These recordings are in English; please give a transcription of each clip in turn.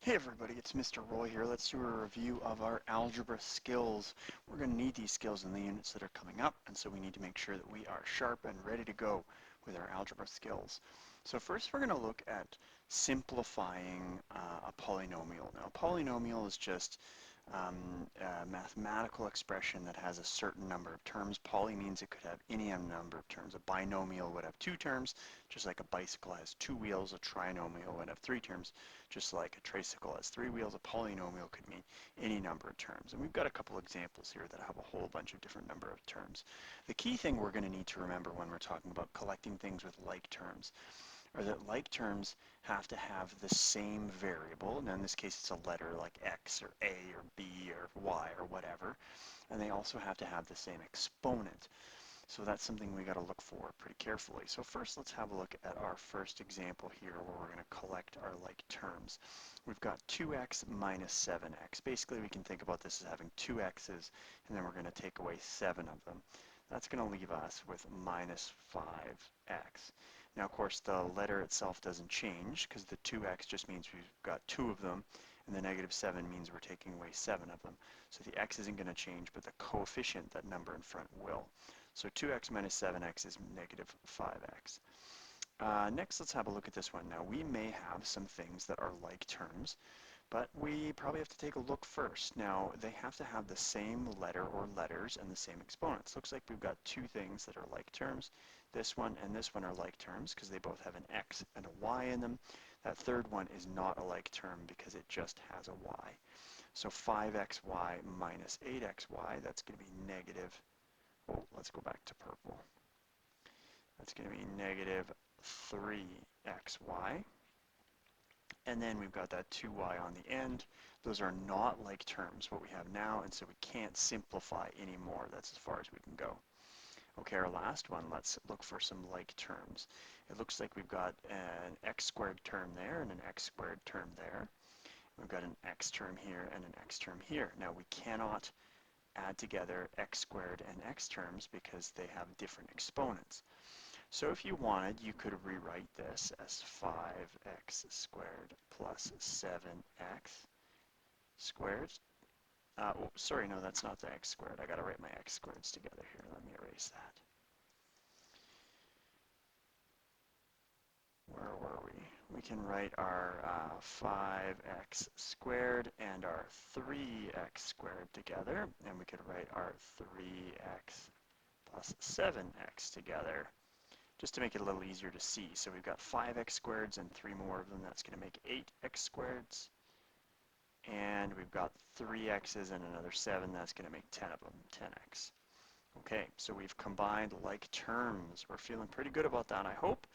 Hey everybody, it's Mr. Roy here. Let's do a review of our algebra skills. We're going to need these skills in the units that are coming up, and so we need to make sure that we are sharp and ready to go with our algebra skills. So first we're going to look at simplifying a polynomial. Now a polynomial is just a mathematical expression that has a certain number of terms. Poly means it could have any number of terms. A binomial would have two terms, just like a bicycle has two wheels. A trinomial would have three terms, just like a tricycle has three wheels. A polynomial could mean any number of terms. And we've got a couple examples here that have a whole bunch of different number of terms. The key thing we're going to need to remember when we're talking about collecting things with like terms are that like terms have to have the same variable. Now in this case it's a letter like x or a or b or y or whatever, and they also have to have the same exponent. So that's something we got to look for pretty carefully. So first let's have a look at our first example here where we're going to collect our like terms. We've got 2x minus 7x. Basically we can think about this as having two x's and then we're going to take away 7 of them. That's going to leave us with minus 5x. Now of course the letter itself doesn't change because the 2x just means we've got two of them, and the negative 7 means we're taking away 7 of them. So the x isn't going to change, but the coefficient, that number in front, will. So 2x minus 7x is negative 5x. Next, let's have a look at this one. Now, we may have some things that are like terms, but we probably have to take a look first. Now, they have to have the same letter or letters and the same exponents. Looks like we've got two things that are like terms. This one and this one are like terms because they both have an x and a y in them. That third one is not a like term because it just has a y. So 5xy minus 8xy, that's going to be negative. Oh, let's go back to purple. That's going to be negative 3xy. And then we've got that 2y on the end. Those are not like terms, what we have now, and so we can't simplify anymore. That's as far as we can go. Okay, our last one, let's look for some like terms. It looks like we've got an x squared term there and an x squared term there. We've got an x term here and an x term here. Now we cannot add together x squared and x terms because they have different exponents. So if you wanted, you could rewrite this as 5x squared plus 7x squared. Oh, sorry, no, that's not the x squared. I got to write my x squareds together here. Let me erase that. Where were we? We can write our 5x squared and our 3x squared together, and we could write our 3x plus 7x together, just to make it a little easier to see. So we've got 5x squareds and 3 more of them. That's going to make 8x squareds. And we've got 3x's and another 7. That's going to make 10 of them, 10x. Okay, so we've combined like terms. We're feeling pretty good about that, I hope.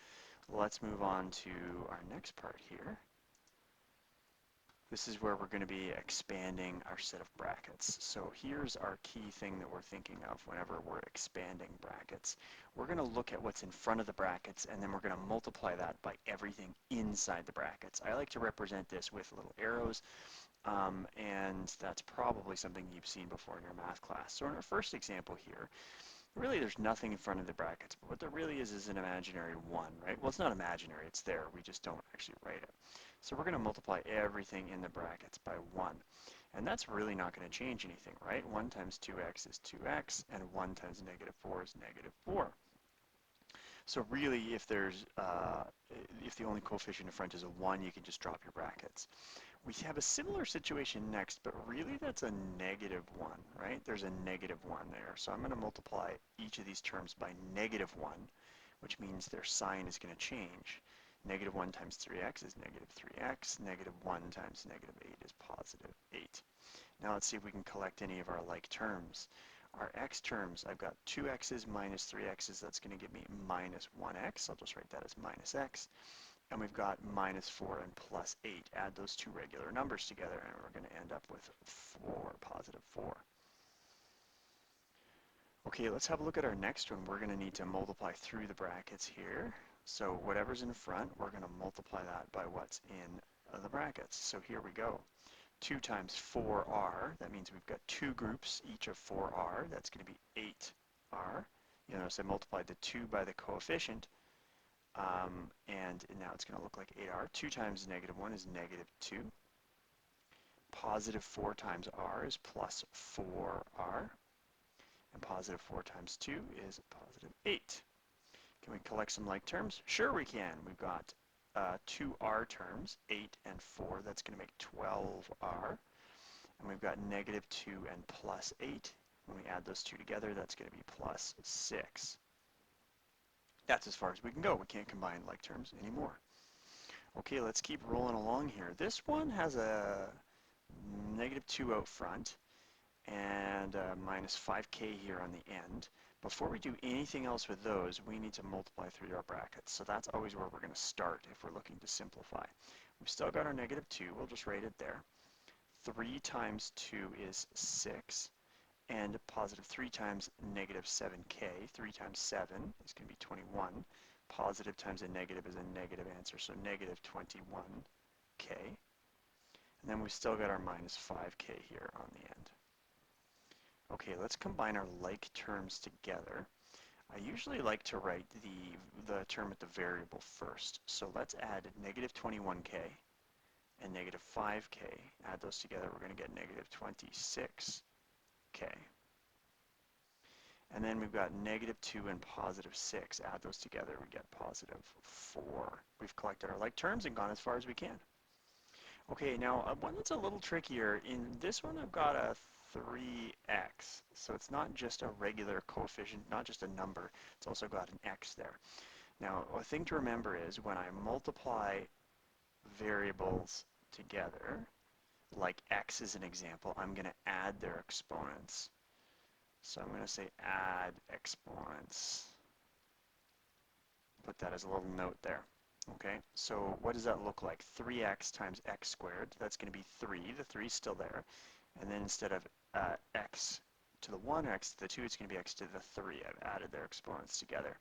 Let's move on to our next part here. This is where we're going to be expanding our set of brackets. So here's our key thing that we're thinking of whenever we're expanding brackets. We're going to look at what's in front of the brackets, and then we're going to multiply that by everything inside the brackets. I like to represent this with little arrows, and that's probably something you've seen before in your math class. So in our first example here, really there's nothing in front of the brackets, but what there really is an imaginary 1, right? Well, it's not imaginary, it's there, we just don't actually write it. So we're going to multiply everything in the brackets by 1. And that's really not going to change anything, right? 1 times 2x is 2x, and 1 times negative 4 is negative 4. So really, if the only coefficient in front is a 1, you can just drop your brackets. We have a similar situation next, but really that's a negative 1, right? There's a negative 1 there. So I'm going to multiply each of these terms by negative 1, which means their sign is going to change. Negative 1 times 3x is negative 3x. Negative 1 times negative 8 is positive 8. Now let's see if we can collect any of our like terms. Our x terms, I've got 2x's minus 3x's. That's going to give me minus 1x. I'll just write that as minus x. And we've got minus 4 and plus 8. Add those two regular numbers together, and we're going to end up with 4, positive 4. Okay, let's have a look at our next one. We're going to need to multiply through the brackets here. So whatever's in front, we're going to multiply that by what's in the brackets. So here we go. 2 times 4r, that means we've got two groups, each of 4r. That's going to be 8r. You notice I multiplied the 2 by the coefficient, and now it's going to look like 8r. 2 times negative 1 is negative 2. Positive 4 times r is plus 4r, and positive 4 times 2 is positive 8. Can we collect some like terms? Sure we can. We've got two r terms, 8 and 4. That's going to make 12r. And we've got negative 2 and plus 8. When we add those two together, that's going to be plus 6. That's as far as we can go. We can't combine like terms anymore. Okay, let's keep rolling along here. This one has a negative 2 out front and minus 5k here on the end. Before we do anything else with those, we need to multiply through our brackets. So that's always where we're going to start if we're looking to simplify. We've still got our negative 2. We'll just write it there. 3 times 2 is 6. And positive 3 times negative 7k. 3 times 7 is going to be 21. Positive times a negative is a negative answer, so negative 21k. And then we've still got our minus 5k here on the end. Okay, let's combine our like terms together. I usually like to write the term with the variable first. So let's add negative 21k and negative 5k. Add those together, we're going to get negative 26k. And then we've got negative 2 and positive 6. Add those together, we get positive 4. We've collected our like terms and gone as far as we can. Okay, now one that's a little trickier. In this one, I've got a 3x. So it's not just a regular coefficient, not just a number. It's also got an x there. Now, a thing to remember is when I multiply variables together, like x is an example, I'm going to add their exponents. So I'm going to say add exponents. Put that as a little note there. Okay, so what does that look like? 3x times x squared, that's going to be 3. The 3 is still there. And then instead of x to the 1 or x to the 2, it's going to be x to the 3. I've added their exponents together.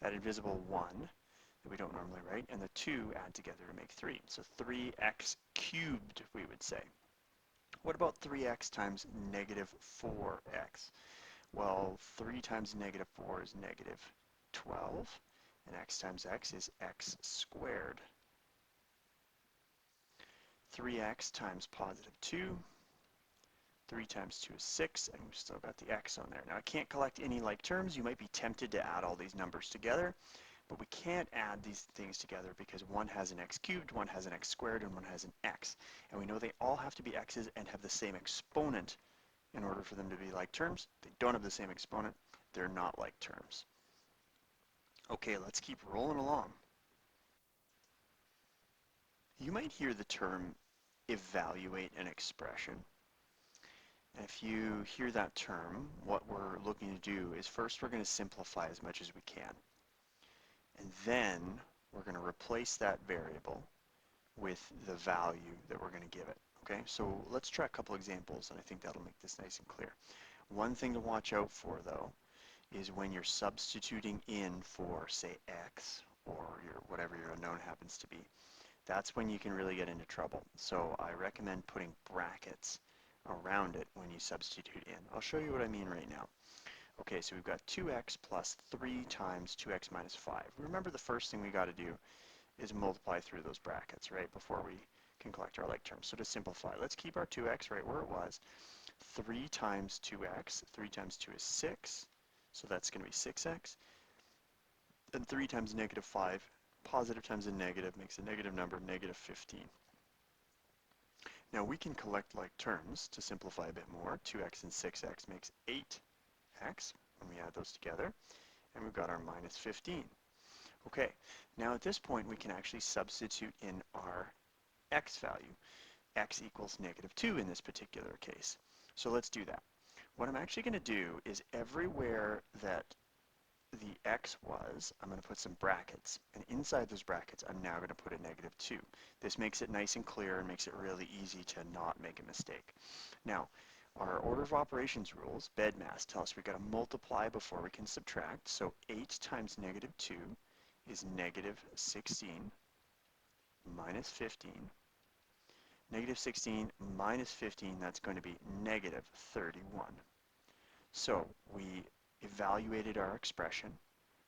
That invisible 1 that we don't normally write, and the 2 add together to make 3. So 3x cubed, we would say. What about 3x times negative 4x? Well, 3 times negative 4 is negative 12, and x times x is x squared. 3x times positive 2, 3 times 2 is 6, and we've still got the x on there. Now, I can't collect any like terms. You might be tempted to add all these numbers together, but we can't add these things together because one has an x cubed, one has an x squared, and one has an x. And we know they all have to be x's and have the same exponent in order for them to be like terms. They don't have the same exponent. They're not like terms. Okay, let's keep rolling along. You might hear the term evaluate an expression. And if you hear that term, what we're looking to do is first we're going to simplify as much as we can. And then we're going to replace that variable with the value that we're going to give it. Okay, so let's try a couple examples, and I think that'll make this nice and clear. One thing to watch out for, though, is when you're substituting in for, say, x, or whatever your unknown happens to be. That's when you can really get into trouble. So I recommend putting brackets around it when you substitute in. I'll show you what I mean right now. Okay, so we've got 2x plus 3 times 2x minus 5. Remember, the first thing we got to do is multiply through those brackets, right, before we can collect our like terms. So to simplify, let's keep our 2x right where it was. 3 times 2x, 3 times 2 is 6, so that's going to be 6x. And 3 times negative 5, positive times a negative makes a negative number, negative 15. Now we can collect like terms to simplify a bit more. 2x and 6x makes 8x when we add those together, and we've got our minus 15. Okay, now at this point we can actually substitute in our x value. X equals negative 2 in this particular case. So let's do that. What I'm actually going to do is everywhere that the x was, I'm going to put some brackets, and inside those brackets I'm now going to put a negative 2. This makes it nice and clear and makes it really easy to not make a mistake. Now, our order of operations rules, BEDMAS, tell us we've got to multiply before we can subtract. So 8 times negative 2 is negative 16 minus 15. Negative 16 minus 15, that's going to be negative 31. So we evaluated our expression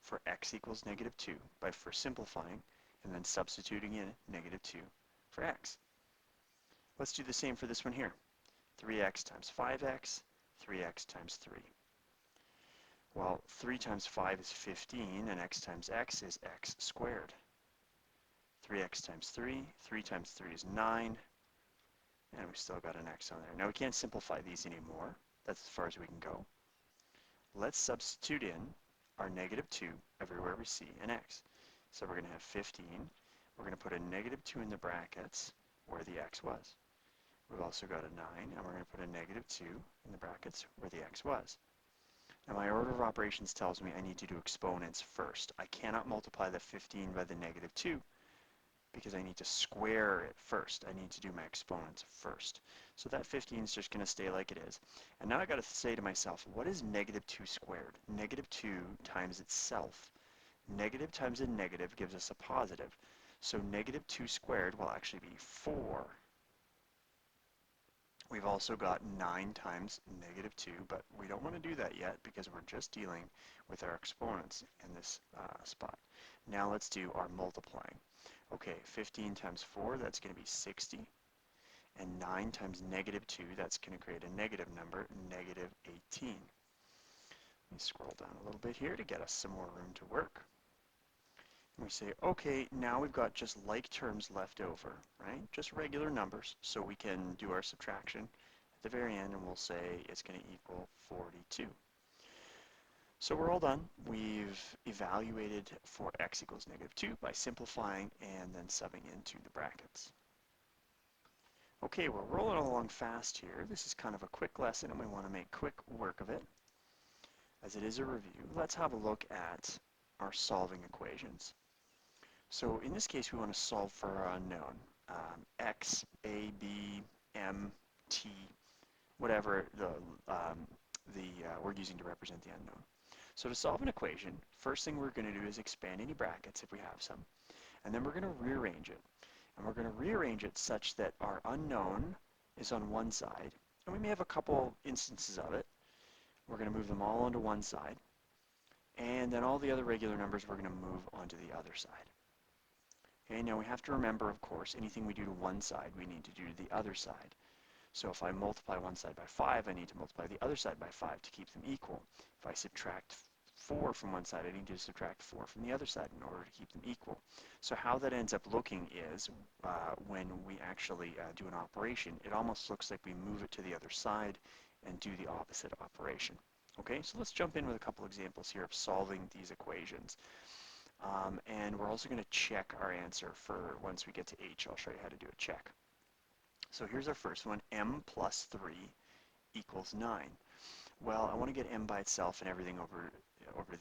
for x equals negative 2 by first simplifying and then substituting in negative 2 for x. Let's do the same for this one here. 3x times 5x, 3x times 3. Well, 3 times 5 is 15, and x times x is x squared. 3x times 3, 3 times 3 is 9, and we still got an x on there. Now we can't simplify these anymore. That's as far as we can go. Let's substitute in our negative 2 everywhere we see an x. So we're going to have 15. We're going to put a negative 2 in the brackets where the x was. We've also got a 9, and we're going to put a negative 2 in the brackets where the x was. Now my order of operations tells me I need to do exponents first. I cannot multiply the 15 by the negative 2 because I need to square it first. I need to do my exponents first. So that 15 is just going to stay like it is. And now I got to say to myself, what is negative 2 squared? Negative 2 times itself. Negative times a negative gives us a positive. So negative 2 squared will actually be 4. We've also got 9 times negative 2, but we don't want to do that yet because we're just dealing with our exponents in this spot. Now let's do our multiplying. Okay, 15 times 4, that's going to be 60. And 9 times negative 2, that's going to create a negative number, negative 18. Let me scroll down a little bit here to get us some more room to work. And we say, okay, now we've got just like terms left over, right? Just regular numbers, so we can do our subtraction at the very end, and we'll say it's going to equal 42. So we're all done. We've evaluated for x equals negative 2 by simplifying and then subbing into the brackets. Okay, we're rolling along fast here. This is kind of a quick lesson, and we want to make quick work of it. As it is a review, let's have a look at our solving equations. So in this case, we want to solve for our unknown. X, A, B, M, T, whatever we're using to represent the unknown. So to solve an equation, first thing we're going to do is expand any brackets if we have some, and then we're going to rearrange it. And we're going to rearrange it such that our unknown is on one side, and we may have a couple instances of it. We're going to move them all onto one side, and then all the other regular numbers we're going to move onto the other side. Okay, now we have to remember, of course, anything we do to one side, we need to do to the other side. So if I multiply one side by 5, I need to multiply the other side by 5 to keep them equal. If I subtract 4 from one side, I need to subtract 4 from the other side in order to keep them equal. So how that ends up looking is, when we actually do an operation, it almost looks like we move it to the other side and do the opposite operation. Okay, so let's jump in with a couple examples here of solving these equations. And we're also going to check our answer for once we get to h. I'll show you how to do a check. So here's our first one, m plus 3 equals 9. Well, I want to get m by itself and everything over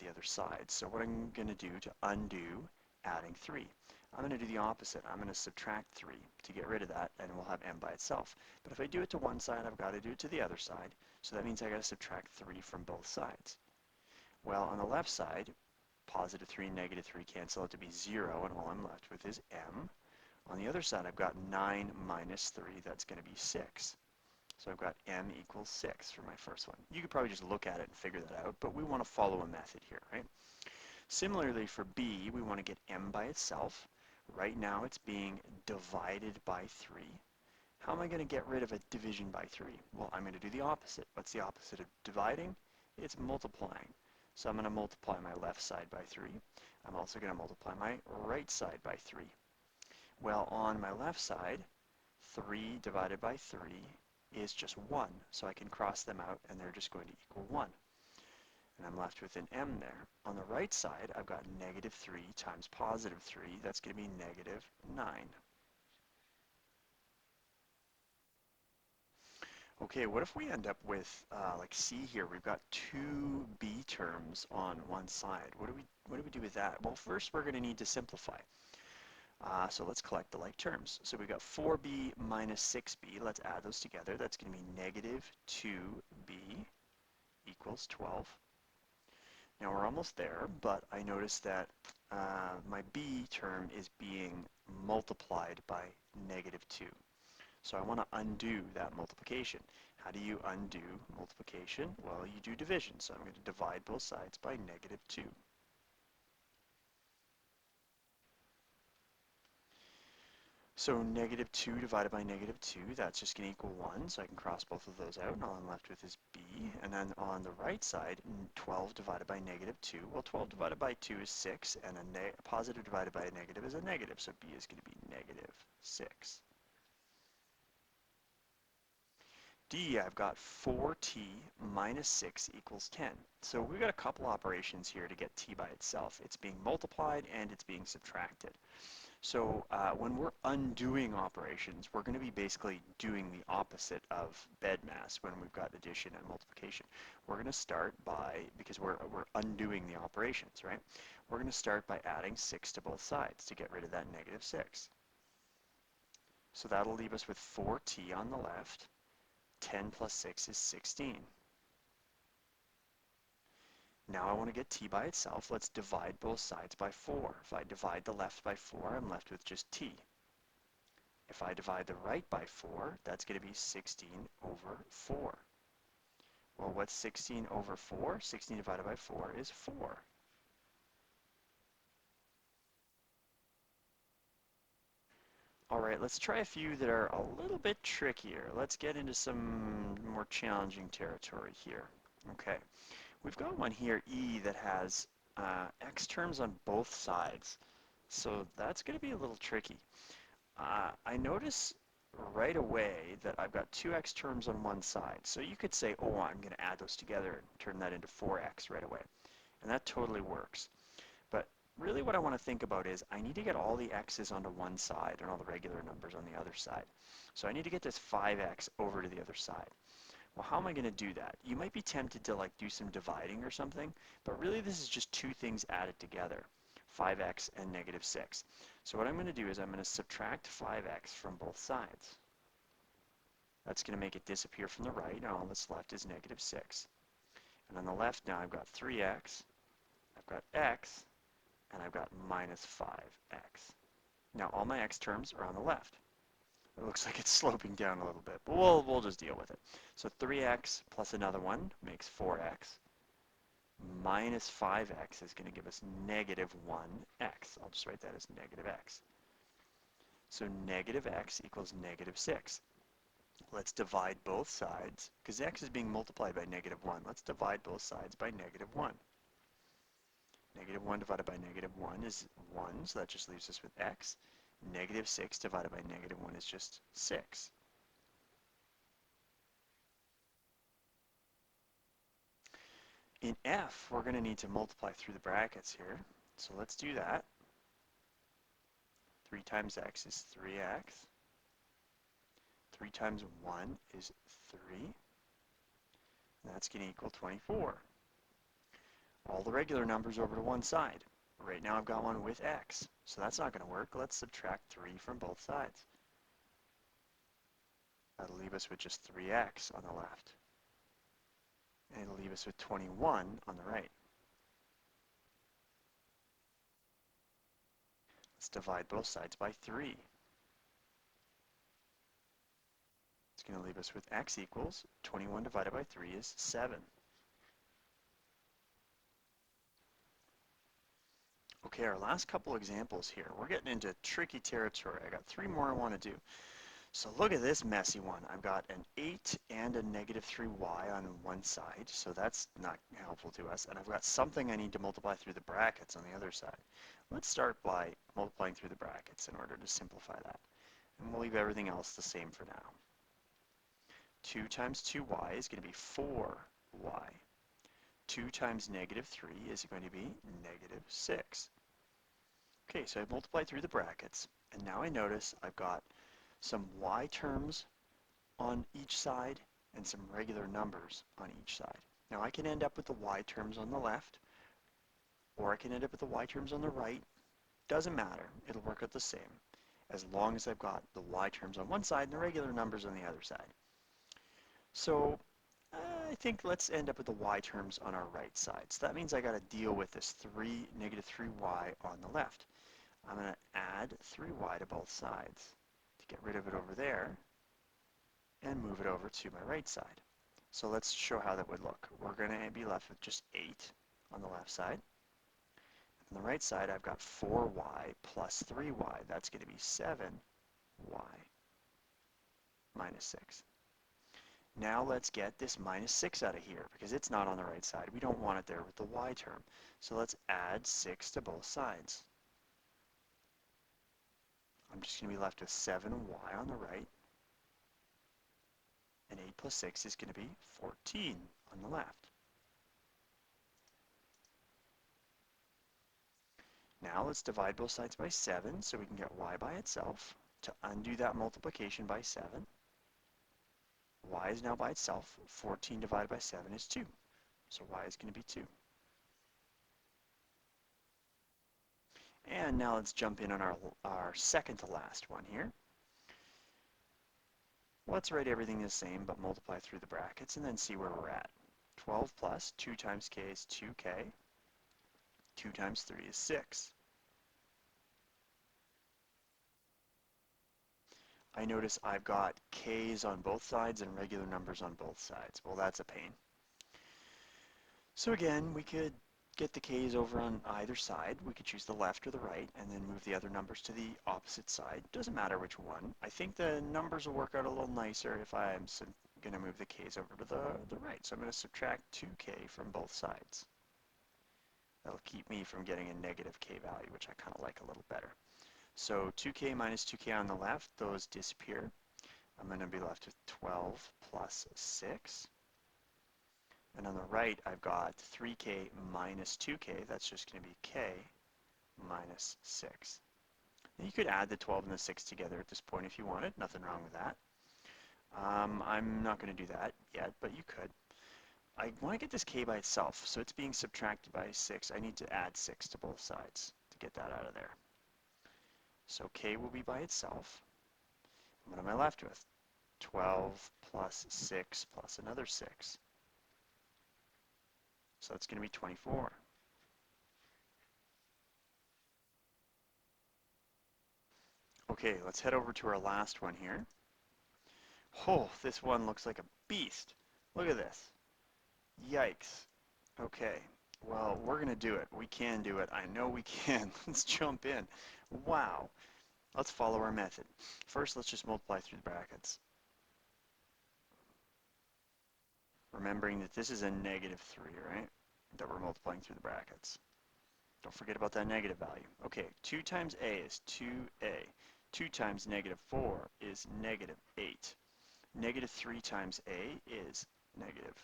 the other side. So what I'm going to do to undo adding 3, I'm going to do the opposite. I'm going to subtract 3 to get rid of that, and we'll have m by itself. But if I do it to one side, I've got to do it to the other side. So that means I've got to subtract 3 from both sides. Well, on the left side, positive 3 and negative 3 cancel out to be 0, and all I'm left with is m. On the other side, I've got 9 minus 3, that's going to be 6. So I've got m equals 6 for my first one. You could probably just look at it and figure that out, but we want to follow a method here, right? Similarly for b, we want to get m by itself. Right now it's being divided by 3. How am I going to get rid of a division by 3? Well, I'm going to do the opposite. What's the opposite of dividing? It's multiplying. So I'm going to multiply my left side by 3. I'm also going to multiply my right side by 3. Well, on my left side, 3 divided by 3 is just 1. So I can cross them out, and they're just going to equal 1. And I'm left with an m there. On the right side, I've got negative 3 times positive 3. That's going to be negative 9. Okay, what if we end up with, like C here, we've got 2 b terms on one side. What do we do with that? Well, first we're going to need to simplify. So let's collect the like terms. So we've got 4b minus 6b. Let's add those together. That's going to be negative 2b equals 12. Now we're almost there, but I notice that my b term is being multiplied by negative 2. So I want to undo that multiplication. How do you undo multiplication? Well, you do division. So I'm going to divide both sides by negative 2. So negative 2 divided by negative 2, that's just going to equal 1, so I can cross both of those out, and all I'm left with is b. And then on the right side, 12 divided by negative 2, well, 12 divided by 2 is 6, and a positive divided by a negative is a negative, so b is going to be negative 6. D, I've got 4t minus 6 equals 10. So we've got a couple operations here to get t by itself. It's being multiplied and it's being subtracted. So when we're undoing operations, we're going to be basically doing the opposite of BEDMAS when we've got addition and multiplication. We're going to start by, because we're undoing the operations, right? We're going to start by adding 6 to both sides to get rid of that negative 6. So that'll leave us with 4t on the left. 10 plus 6 is 16. Now I want to get t by itself. Let's divide both sides by 4. If I divide the left by 4, I'm left with just t. If I divide the right by 4, that's going to be 16 over 4. Well, what's 16 over 4? 16 divided by 4 is 4. All right, let's try a few that are a little bit trickier. Let's get into some more challenging territory here. Okay, we've got one here, e, that has x terms on both sides. So that's going to be a little tricky. I notice right away that I've got 2x terms on one side. So you could say, oh, I'm going to add those together and turn that into 4x right away. And that totally works. But really what I want to think about is I need to get all the x's onto one side and all the regular numbers on the other side. So I need to get this 5x over to the other side. Well, how am I going to do that? You might be tempted to like do some dividing or something, but really this is just two things added together, 5x and negative 6. So what I'm going to do is I'm going to subtract 5x from both sides. That's going to make it disappear from the right, and all that's left is negative 6. And on the left now I've got 3x, I've got x, and I've got minus 5x. Now all my x terms are on the left. It looks like it's sloping down a little bit, but we'll just deal with it. So 3x plus another one makes 4x. Minus 5x is going to give us negative 1x. I'll just write that as negative x. So negative x equals negative 6. Let's divide both sides, because x is being multiplied by negative 1. Let's divide both sides by negative 1. Negative 1 divided by negative 1 is 1, so that just leaves us with x. Negative 6 divided by negative 1 is just 6. In f, we're going to need to multiply through the brackets here. So let's do that. 3 times x is 3x. 3 times 1 is 3. And that's going to equal 24. All the regular numbers over to one side. Right now I've got one with x, so that's not going to work. Let's subtract 3 from both sides. That'll leave us with just 3x on the left. And it'll leave us with 21 on the right. Let's divide both sides by 3. It's going to leave us with x equals 21 divided by 3 is 7. Okay, our last couple examples here. We're getting into tricky territory. I got 3 more I want to do. So look at this messy one. I've got an 8 and a negative 3y on one side, so that's not helpful to us. And I've got something I need to multiply through the brackets on the other side. Let's start by multiplying through the brackets in order to simplify that. And we'll leave everything else the same for now. 2 times 2y is going to be 4y. 2 times negative 3 is going to be negative 6. Okay, so I've multiplied through the brackets, and now I notice I've got some y terms on each side and some regular numbers on each side. Now I can end up with the y terms on the left, or I can end up with the y terms on the right. Doesn't matter, it'll work out the same, as long as I've got the y terms on one side and the regular numbers on the other side. So I think let's end up with the y terms on our right side. So that means I got to deal with this negative 3y on the left. I'm going to add 3y to both sides to get rid of it over there and move it over to my right side. So let's show how that would look. We're going to be left with just 8 on the left side. On the right side, I've got 4y plus 3y. That's going to be 7. y minus 6. Now let's get this minus 6 out of here because it's not on the right side. We don't want it there with the y term. So let's add 6 to both sides. I'm just going to be left with 7y on the right, and 8 plus 6 is going to be 14 on the left. Now let's divide both sides by 7 so we can get y by itself. To undo that multiplication by 7, y is now by itself. 14 divided by 7 is 2. So y is going to be 2. And now let's jump in on our second to last one here. Let's write everything the same but multiply through the brackets and then see where we're at. 12 plus 2 times k is 2k. 2 times 3 is 6. I notice I've got k's on both sides and regular numbers on both sides. Well, that's a pain. So again, we could get the k's over on either side. We could choose the left or the right and then move the other numbers to the opposite side. Doesn't matter which one. I think the numbers will work out a little nicer if I'm going to move the k's over to the right. So I'm going to subtract 2k from both sides. That'll keep me from getting a negative k value, which I kind of like a little better. So 2k minus 2k on the left, those disappear. I'm going to be left with 12 plus 6. And on the right, I've got 3k minus 2k. That's just going to be k minus 6. Now you could add the 12 and the 6 together at this point if you wanted. Nothing wrong with that. I'm not going to do that yet, but you could. I want to get this k by itself, so it's being subtracted by 6. I need to add 6 to both sides to get that out of there. So k will be by itself. What am I left with? 12 plus 6 plus another 6. So it's going to be 24. Okay, let's head over to our last one here. Oh, this one looks like a beast. Look at this. Yikes. Okay, well, we're going to do it. We can do it. I know we can. Let's jump in. Wow. Let's follow our method. First, let's just multiply through the brackets. Remembering that this is a negative 3, right? That we're multiplying through the brackets. Don't forget about that negative value. Okay, 2 times a is 2a. 2 times negative 4 is negative 8. Negative 3 times a is negative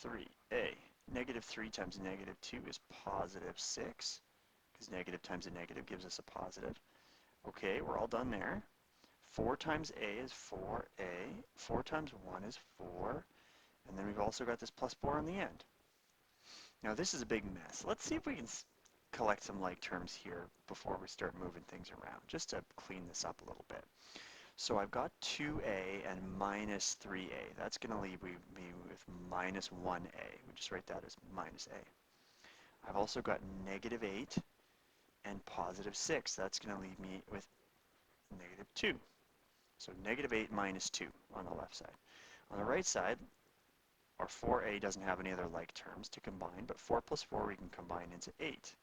3a. Negative 3 times negative 2 is positive 6, because negative times a negative gives us a positive. Okay, we're all done there. 4 times a is 4a. 4 times 1 is 4. And then we've also got this plus 4 on the end. Now this is a big mess. Let's see if we can collect some like terms here before we start moving things around, just to clean this up a little bit. So I've got 2a and minus 3a. That's going to leave me with minus 1a. We just write that as minus a. I've also got negative 8 and positive 6. That's going to leave me with negative 2. So negative 8 minus 2 on the left side. On the right side, our 4a doesn't have any other like terms to combine, but 4 plus 4 we can combine into 8.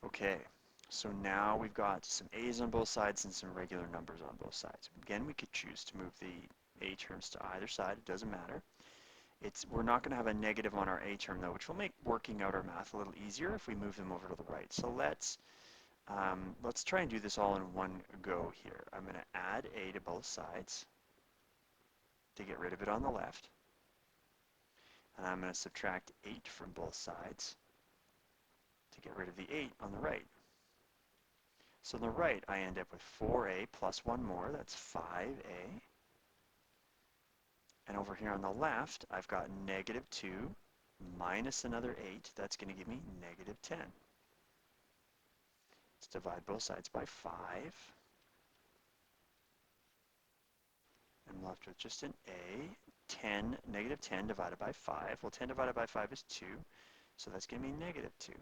Okay, so now we've got some a's on both sides and some regular numbers on both sides. Again, we could choose to move the a terms to either side. It doesn't matter. We're not going to have a negative on our a term, though, which will make working out our math a little easier if we move them over to the right. So let's try and do this all in one go here. I'm going to add a to both sides to get rid of it on the left. And I'm going to subtract 8 from both sides to get rid of the 8 on the right. So on the right, I end up with 4a plus 1 more. That's 5a. And over here on the left, I've got negative 2 minus another 8. That's going to give me negative 10. Let's divide both sides by 5. I'm left with just an a. 10, negative 10 divided by 5. Well, 10 divided by 5 is 2. So that's going to be negative 2.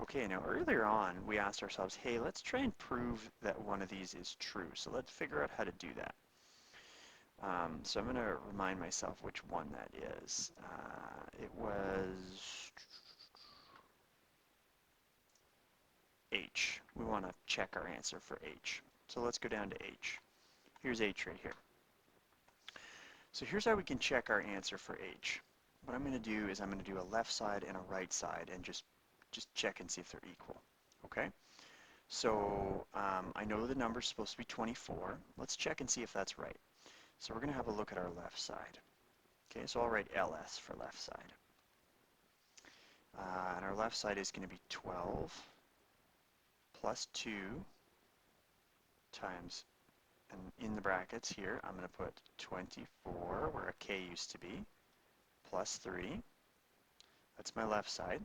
Okay, now earlier on, we asked ourselves, hey, let's try and prove that one of these is true. So let's figure out how to do that. So I'm going to remind myself which one that is. It was h. We want to check our answer for h. So let's go down to h. Here's h right here. So here's how we can check our answer for h. What I'm going to do is I'm going to do a left side and a right side and just check and see if they're equal. Okay? So I know the number's supposed to be 24. Let's check and see if that's right. So we're going to have a look at our left side. Okay, so I'll write ls for left side. And our left side is going to be 12 plus 2 times, and in the brackets here, I'm going to put 24, where a k used to be, plus 3. That's my left side.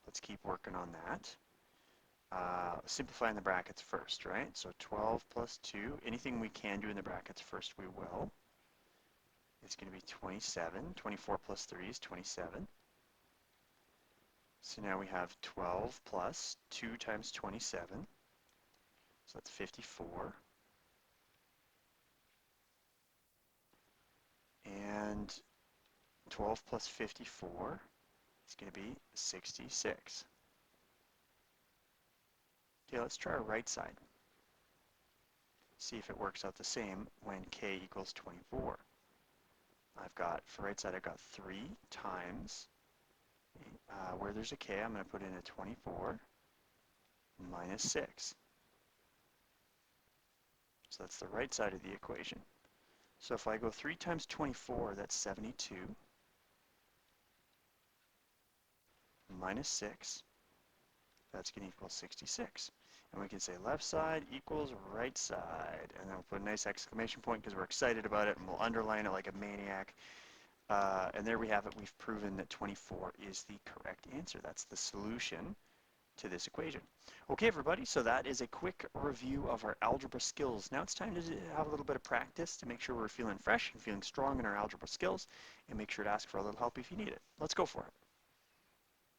Let's keep working on that. Simplifying the brackets first, right? So 12 plus 2, anything we can do in the brackets first, we will. It's going to be 27. 24 plus 3 is 27. So now we have 12 plus 2 times 27. So that's 54. And 12 plus 54 is going to be 66. Okay, let's try our right side. See if it works out the same when k equals 24. I've got, for right side, I've got 3 times, where there's a k, I'm going to put in a 24 minus 6. So that's the right side of the equation. So if I go 3 times 24, that's 72, minus 6, that's going to equal 66. And we can say left side equals right side. And then we'll put a nice exclamation point because we're excited about it, and we'll underline it like a maniac. And there we have it. We've proven that 24 is the correct answer. That's the solution to this equation. Okay, everybody, so that is a quick review of our algebra skills. Now it's time to have a little bit of practice to make sure we're feeling fresh and feeling strong in our algebra skills, and make sure to ask for a little help if you need it. Let's go for it.